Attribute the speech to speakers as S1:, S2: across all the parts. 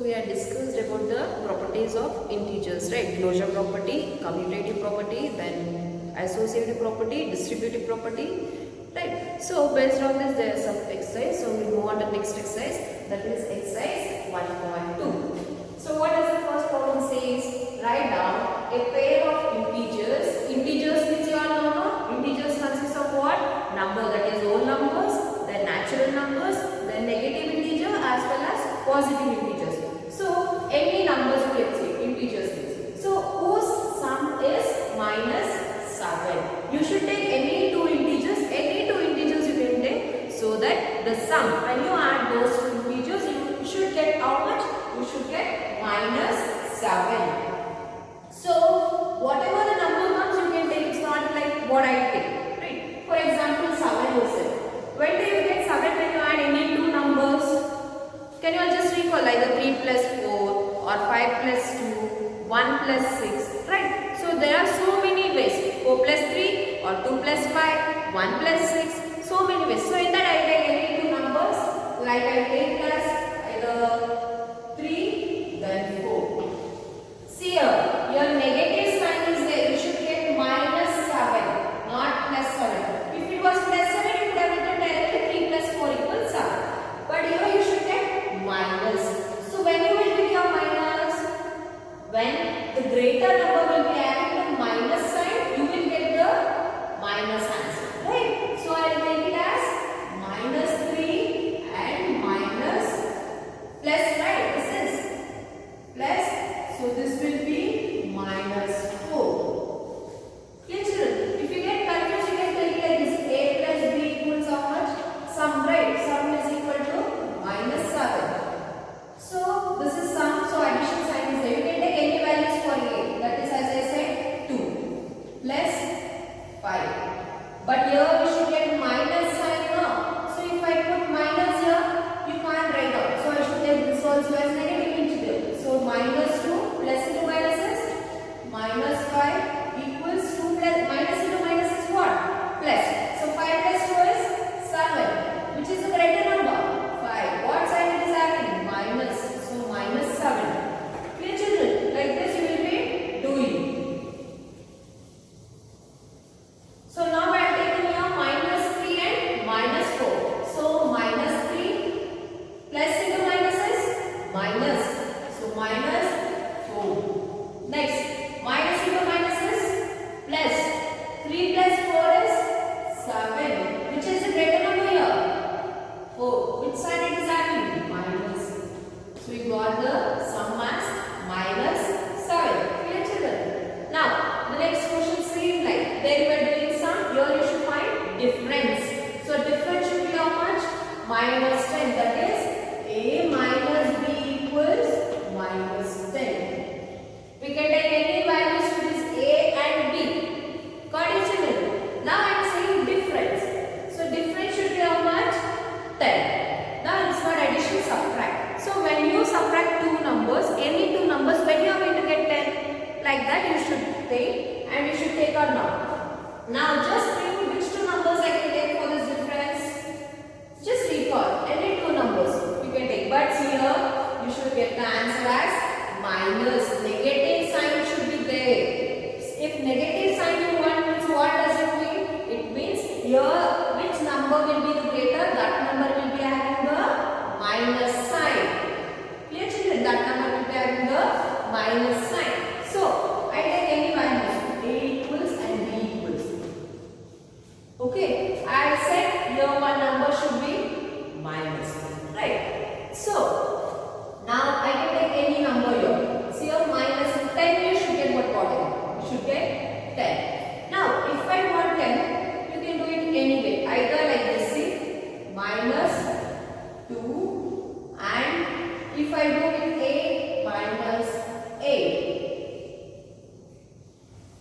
S1: we had discussed about the properties of integers, right? Closure property, commutative property, then associative property, distributive property, right? So based on this there is some exercise. So we move on to the next exercise, that is exercise 1.2. So what does the first problem says? Write down a pair of integers. Integers means you all know, no? Integers consist of what? Number, that is whole numbers, then natural numbers, then negative integer as well as positive integers. So any numbers you can say, integers means. So whose sum is -7. You should take any two integers you can take, so that the sum, when you add those two integers, you should get how much? You should get -7. So whatever the number comes you can take, it's not like what I take, right? For example 7 you said. When do you get 7 when you add any two numbers? Can you all just recall either 3 plus 4 or 5 plus 2, 1 plus 6, right? So there are so many ways, 4 plus 3 or 2 plus 5, 1 plus 6, so many ways. So in that I take any two numbers, like I take as either 3 then 4. See here, your negative sign is there, you should get -7, not +7. If it was +7, you would have written directly 3 plus 4 equals 7. But here you should get minus. So when you will get your minus, when the greater number will be added the minus sign, you will get the minus answer, right? So I will make it as -3 and minus plus, right? This is plus, so this will be -4. Clear children? If you get confused, you can take it like this. A plus B equals how much? Sum, right? Sum is equal to -7. So this is sum, so addition sign is there. You can take any values for A. That is, as I said, 2 plus 5. But here we should get minus sign now. So if I put minus here, you can't write out. So I should take this also as negative integer. So -2 plus into minus is -5 equals 2 plus minus into minus is what? Plus. So 5 plus 2 is 7. Which is the greater number? 5. What sign it is having? Minus. So -7. Clear children? Like this you will be doing. So now I have taken here -3 and -4. So -3 plus into minus is minus. So -4. Next, minus into minus is plus. 3 plus 4 is 7. Which is the greater number here? 4. Which sign it is having? Minus. So we got the sum as -7. Clear children? Now, the next question same like there we are doing sum. Here you should find difference. So difference should be how much? -10. That is A minus B equals -10. We can take any values to this A and B. Got it children? Now I am saying difference. So difference should be how much? 10. Now it's not addition, subtract. So when you subtract two numbers, any two numbers, when you are going to get 10, like that you should take, and you should take or not. Now just think which two numbers I can take for this difference. Just recall any two numbers you can take. But here you should get the answer as minus. Negative sign should be there. If negative sign you want means what does it mean? It means here which number will be the greater, that number will be having the minus sign. Clear children? That number will be having the minus sign. So I take any values. A equals and B equals. Okay. I said here one number should be minus. Right. So now I can take any number here. See here -10 you should get what bottom? You should get 10. Now if I want 10, you can do it anyway. Either like this, see, -2, and if I do it A, -8.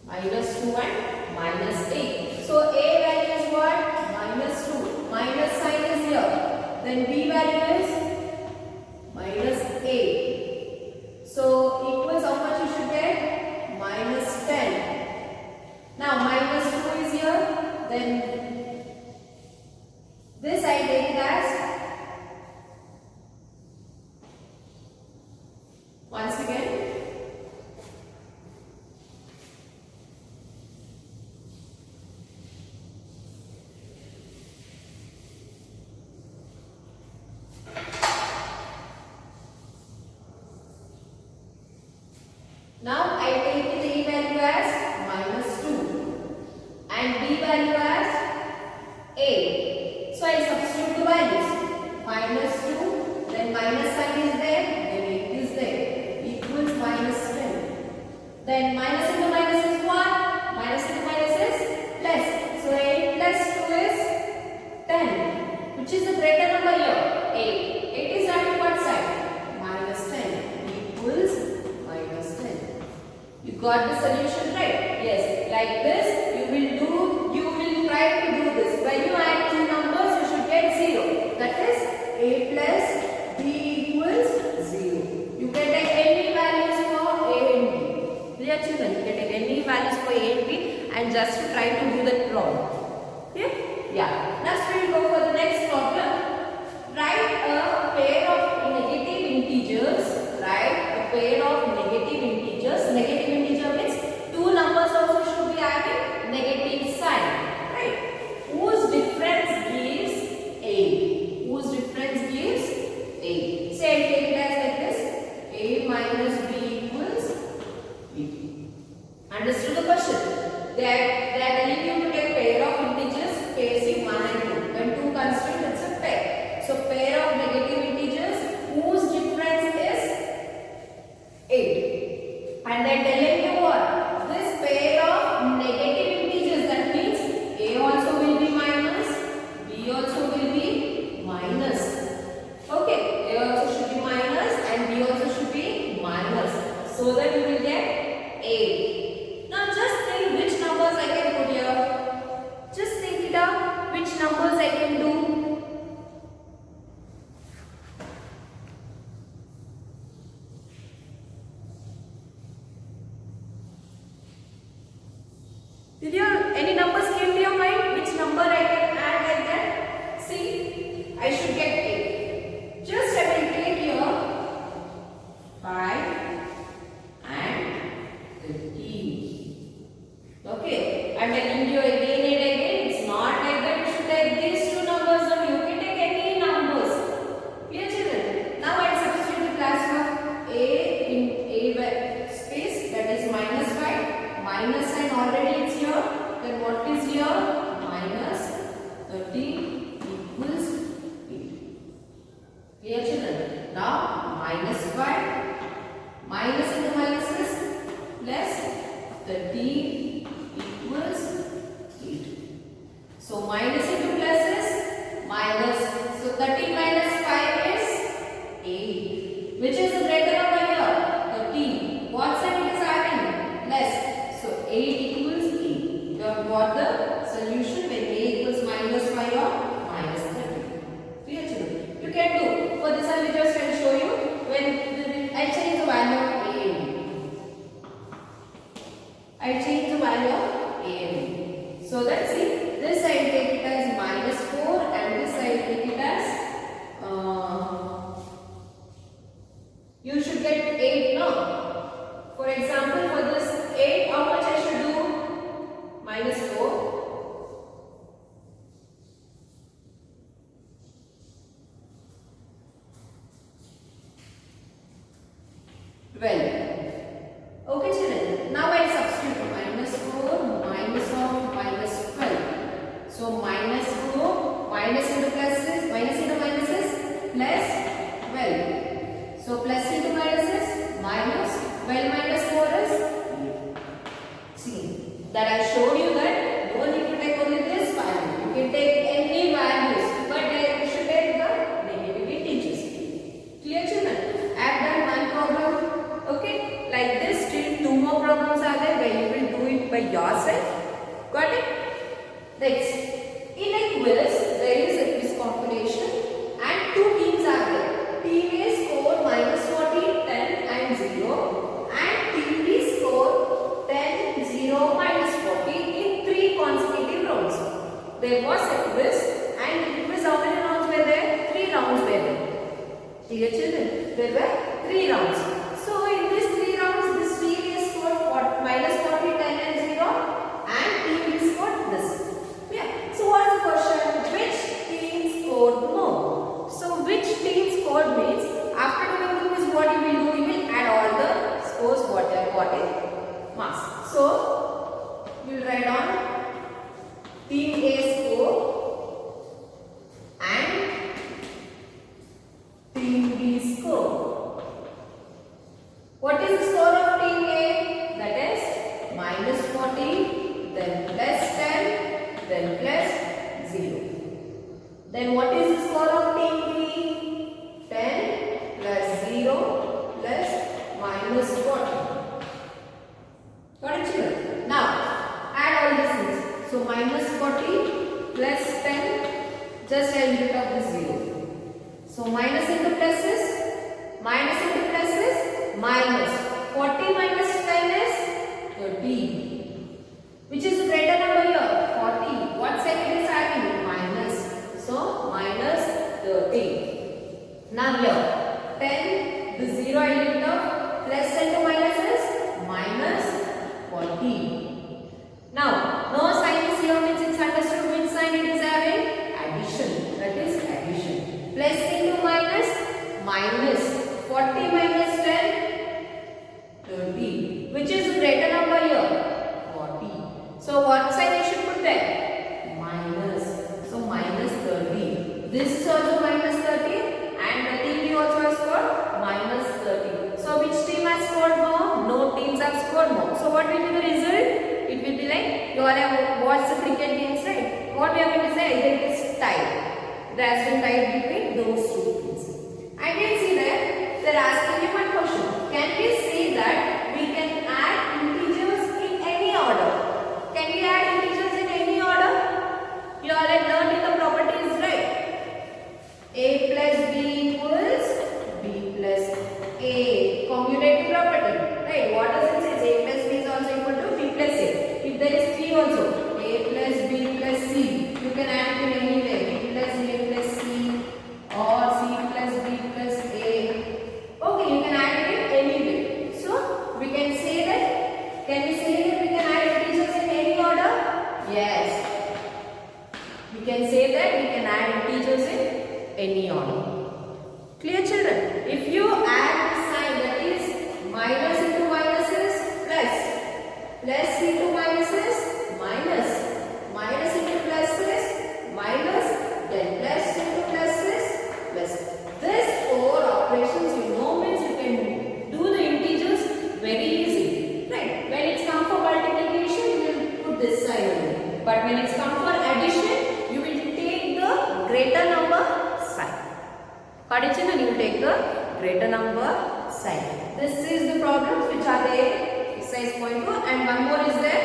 S1: -2 and -8. So A value is what? -2. Minus sign is here. Then B value is -8. So equals how much you should get? -10. Now -2 is here. Then this I take it as minus 2, then minus sign is there, then 8 is there, equals minus 10. Then minus into minus is what? Minus into minus is plus. So 8 plus 2 is 10. Which is the greater number here? 8. 8 is having what side? Minus 10 equals minus 10. You got the solution right? Yes. Like this, you will try to do this. When you add two numbers, you should get 0. That is a plus b equals 0. You can take any values for a and b. Clear children? You can take any values for a and b and just try to do that problem. Okay? Yeah. Next we will go for the next problem. Write a pair of negative integers. Write a pair of negative integers. Negative integer means two numbers also should be having negative sign. Right? Whose difference gives 8. Whose difference gives 8. Say I take it as like this. A minus b equals b. Understood the question? They are telling you to take pair of integers facing 1 and 2. When 2 constant, it's a pair. So pair of negative integers whose difference is 8. And they are telling you what? This pair of negative integers, that means a also will be minus, b also will be minus. Okay, a also should be minus and b also should be minus. So that you will get 8. Now just think which numbers I can put here. Just think it out. Which numbers I can do. Did any numbers came to your mind? Which number I can add like that? See, I should get 8. Just I will take here 5 and 13. Okay, I am telling you again and again. It's not like that. You should take these two numbers only. You can take any numbers. Clear children? Now I substitute the class of a in a space, that is minus 5. Minus sign already it's here. Then what is here? Minus 13 equals 8. Clear children? Now minus 5. Minus into minuses plus 13 equals 8. So minus into pluses minus. So 13 minus 5 is 8. Which is the greater number here? 13. What sign it is having? Plus. So 8 equals 8. You have got the solution when a equals minus 5 or minus 13. Clear children? You can do. For this I will just show you when I change the value of a and b. I change the value of a and b. So let's see. This I will take it as minus 4 and this I will take it as you should get 8 now. For example, for this 8, how much I should do? Minus 4. 12. Okay children, now I substitute minus 4 minus of minus 12. So minus 4 minus into pluses, minus into minuses plus 12. So plus into minuses minus 12 minus 4 is 8. See that I showed you that no need to take only this value. You can take any values, but you should take the negative integers. Clear children? I have done one problem. Okay, like this, still 2 more problems are there where you will do it by yourself. Got it? Next, in a quiz, there is a quiz competition and 2 teams are there. Team A scored minus 40, 10 and 0 and team B scored 10, 0, minus 40 in 3 consecutive rounds. There was a quiz and in quiz how many rounds were there? 3 rounds were there. Clear children? There were 3 rounds. So in these 3 rounds, this team A scored minus 40, 10 and 0 and team B scored this. Yeah. So what's the question? Which team scored more? So which team scored means after doing the quiz, what you will do? You will add all the scores what you got in marks. So you will write on team A score and what is the score of team B? 10 plus 0 plus minus 40. Got it, children? Now, add all these things. So, minus 40 plus 10, just add rid of this 0. So, minus into pluses, minus 40 minus 10 is 30. Which is the greater number here? 40. What sign it is having? Minus. So, minus 30. Now here, 10, the 0 I rid of, plus into minus is minus 40. Now, no sign is here means it's understood which sign it is having? Addition. That is addition. Plus into minus, minus 40 minus 10, 30. Which is the greater number here? 40. So what sign you should put there? Minus. So minus 30. This is also minus 30 and the team B also has scored minus 30. So which team has scored more? No teams have scored more. So what will be the result? It will be like you all have watched the cricket games, right? What we are going to say? Either it is tied. There has been tied between those two teams. I can see that they are asking you one question. Can we say that we can add integers in any order? Can we add integers in any order? You all have learned in the properties, right? A plus B equals B plus A. Commutative property, right? What does it say? A plus B is also equal to B plus A. If there is 3 also, A plus B plus C, you can add it in any way. B plus A plus C or C plus B plus A. Okay, you can add it in any way. So, we can say that, can we say that we can add integers in any order? Yes. We can say that we can add integers in any order. Clear, children? If you add the sign, that is minus into minuses plus into minuses minus into pluses minus, then plus into pluses plus. This 4 operations you know means you can do the integers very easy, right? When it's come for multiplication, you will put this sign only. But when it's come for addition, you will take the greater number sign. Got it, children? You will take the greater number sign. This is the problems which are there. Exercise point 2 and one more is there.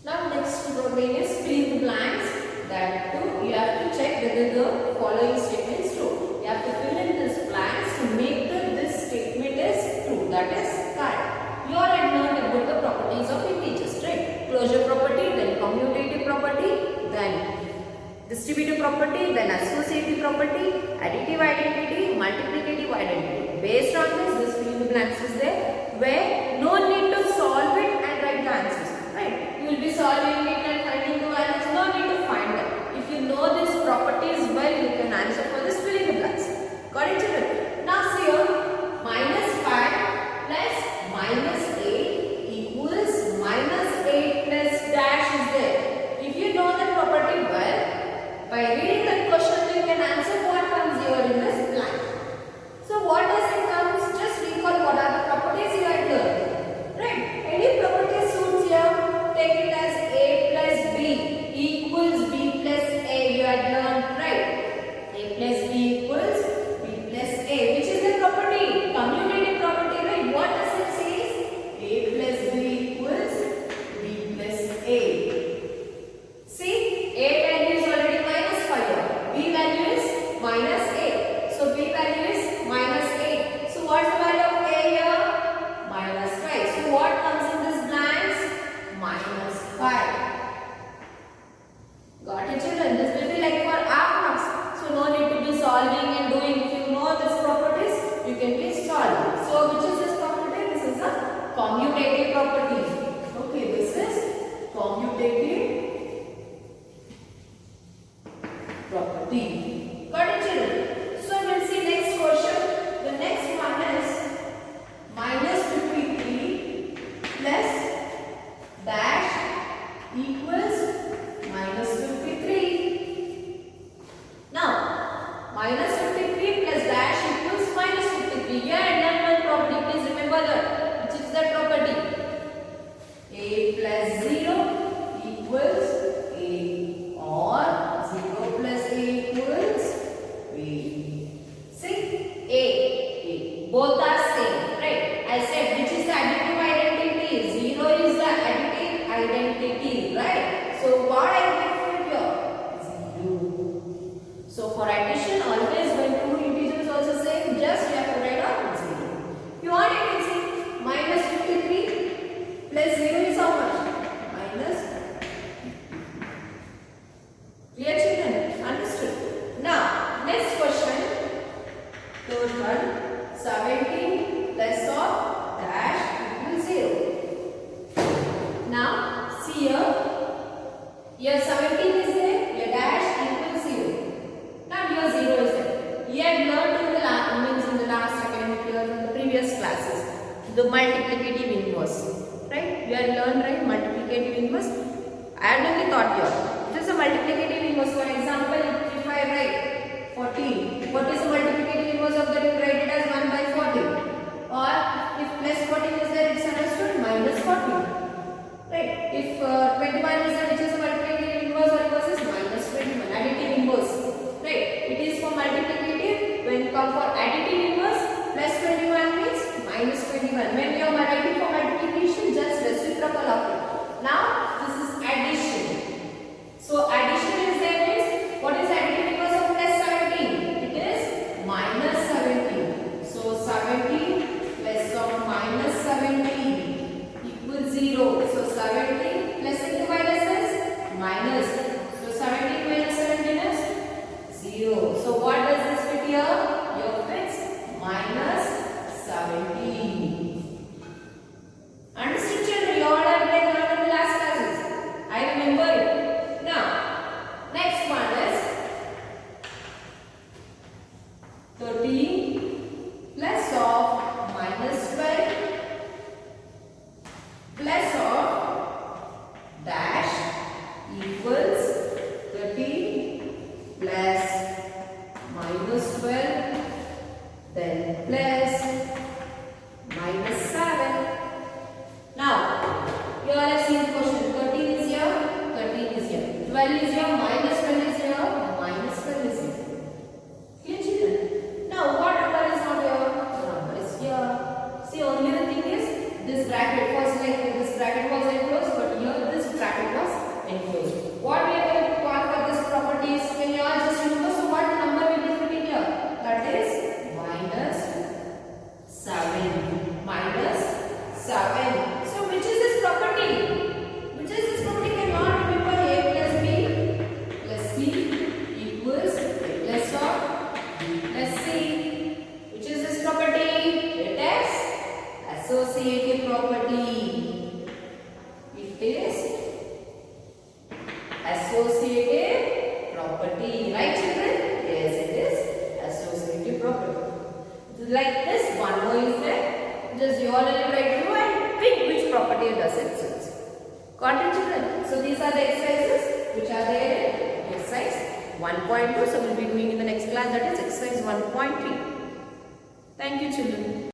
S1: Now next problem is fill in the blanks. That too you have to check whether the following statement is true. You have to fill in these blanks to make this statement is true. That is correct. You all have learned about the properties of integers, right? Closure property, then commutative property, then distributive property, then associative property, additive identity, multiplicative identity. Based on this fill in the blanks is there, where no need to solve it and write the answers, right? You will be solving it and finding the values. No need to find them. If you know these properties well, you can answer for this fill in the blanks. Got it, children? Now see here, minus 5 plus minus 8 equals minus 8 plus dash is there. If you know the property well, by reading that question, you can answer what comes here in this blank. So what does it come? Just recall what are the properties you had learned. Right? had learned, right? Multiplicative inverse. I had only taught you. It is a multiplicative inverse. For example, if I write 14, what is the multiplicative inverse of that? You write it as 1 by 14. Or if plus 14 is there, it's understood minus 14. Right? If 21 is there, which is the multiplicative inverse or inverse is minus 21. Additive inverse. Right? It is for multiplicative. When you come for additive inverse, plus 21 means minus 21. When you are writing for multiplication, just reciprocal of it. Now, this is addition. So, addition is there means, what is additive inverse of plus 17? It is minus 17. So, 17 plus of minus 17 equals 0. So, 17 plus into minus is minus. So, 17 minus 17 is 0. So, what does this fit here? Your fits minus 17. Understood, children? You all have read in the last classes. I remember it. Now, next one is 13 plus of minus 12 plus of dash equals 13 plus minus 12 then plus minus 7. Now, you all have seen the question. 13 is here, 13 is here. 12 is here, minus 12 is here, minus 12 is here. Clear, children? Now, what number is not here? The number is here. See, only the thing is, this bracket was like, this bracket was enclosed, but here this bracket was enclosed. What we are going to call for this properties? Can you all just remember? So, what number will be fitting here? That is minus 7. Minus 7. So, which is this property? Which is this property? Can you all remember? A plus B plus C equals A plus of B plus C. Which is this property? It is associative property. It is associative property. Right, children? Yes, it is associative property. Like this, one more is there. Just you all write through and pick which property does it suits. Got it, children? So these are the exercises which are there in exercise 1.2. So we will be doing in the next class, that is exercise 1.3. Thank you, children.